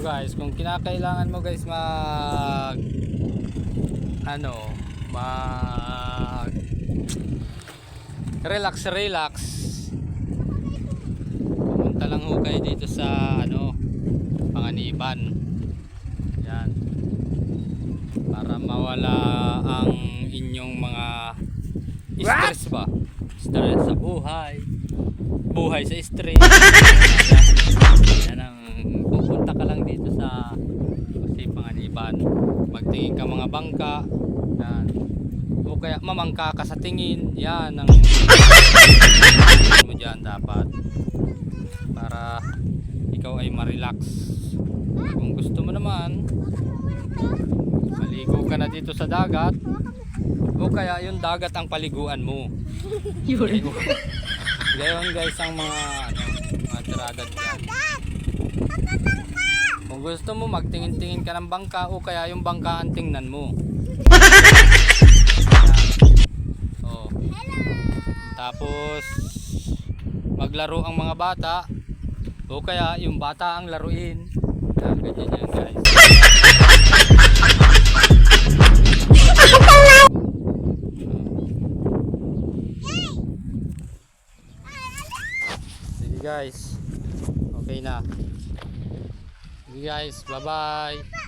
guys, kung kinakailangan mo guys mag relax, pumunta lang ho kayo dito sa Panganiban. Yan, para mawala ang inyong mga stress ba, stress sa buhay sa stress. Yan ang pupunta ka lang dito sa Panganiban, magtingin ka mga bangka yan, o kaya mamangka ka sa tingin. Yan ang mo dyan dapat para ikaw ay ma-relax. Kung gusto mo naman maligo ka na dito sa dagat, o kaya yung dagat ang paliguan mo. Gayon guys ang mga tirada dyan. Kung gusto mo magtingin-tingin ka ng bangka, o kaya yung bangka ang tingnan mo. Oh. Tapos maglaro ang mga bata, o kaya yung bata ang laruin. Yan, ganyan yan guys. Sige guys, okay na. Sige guys, bye bye.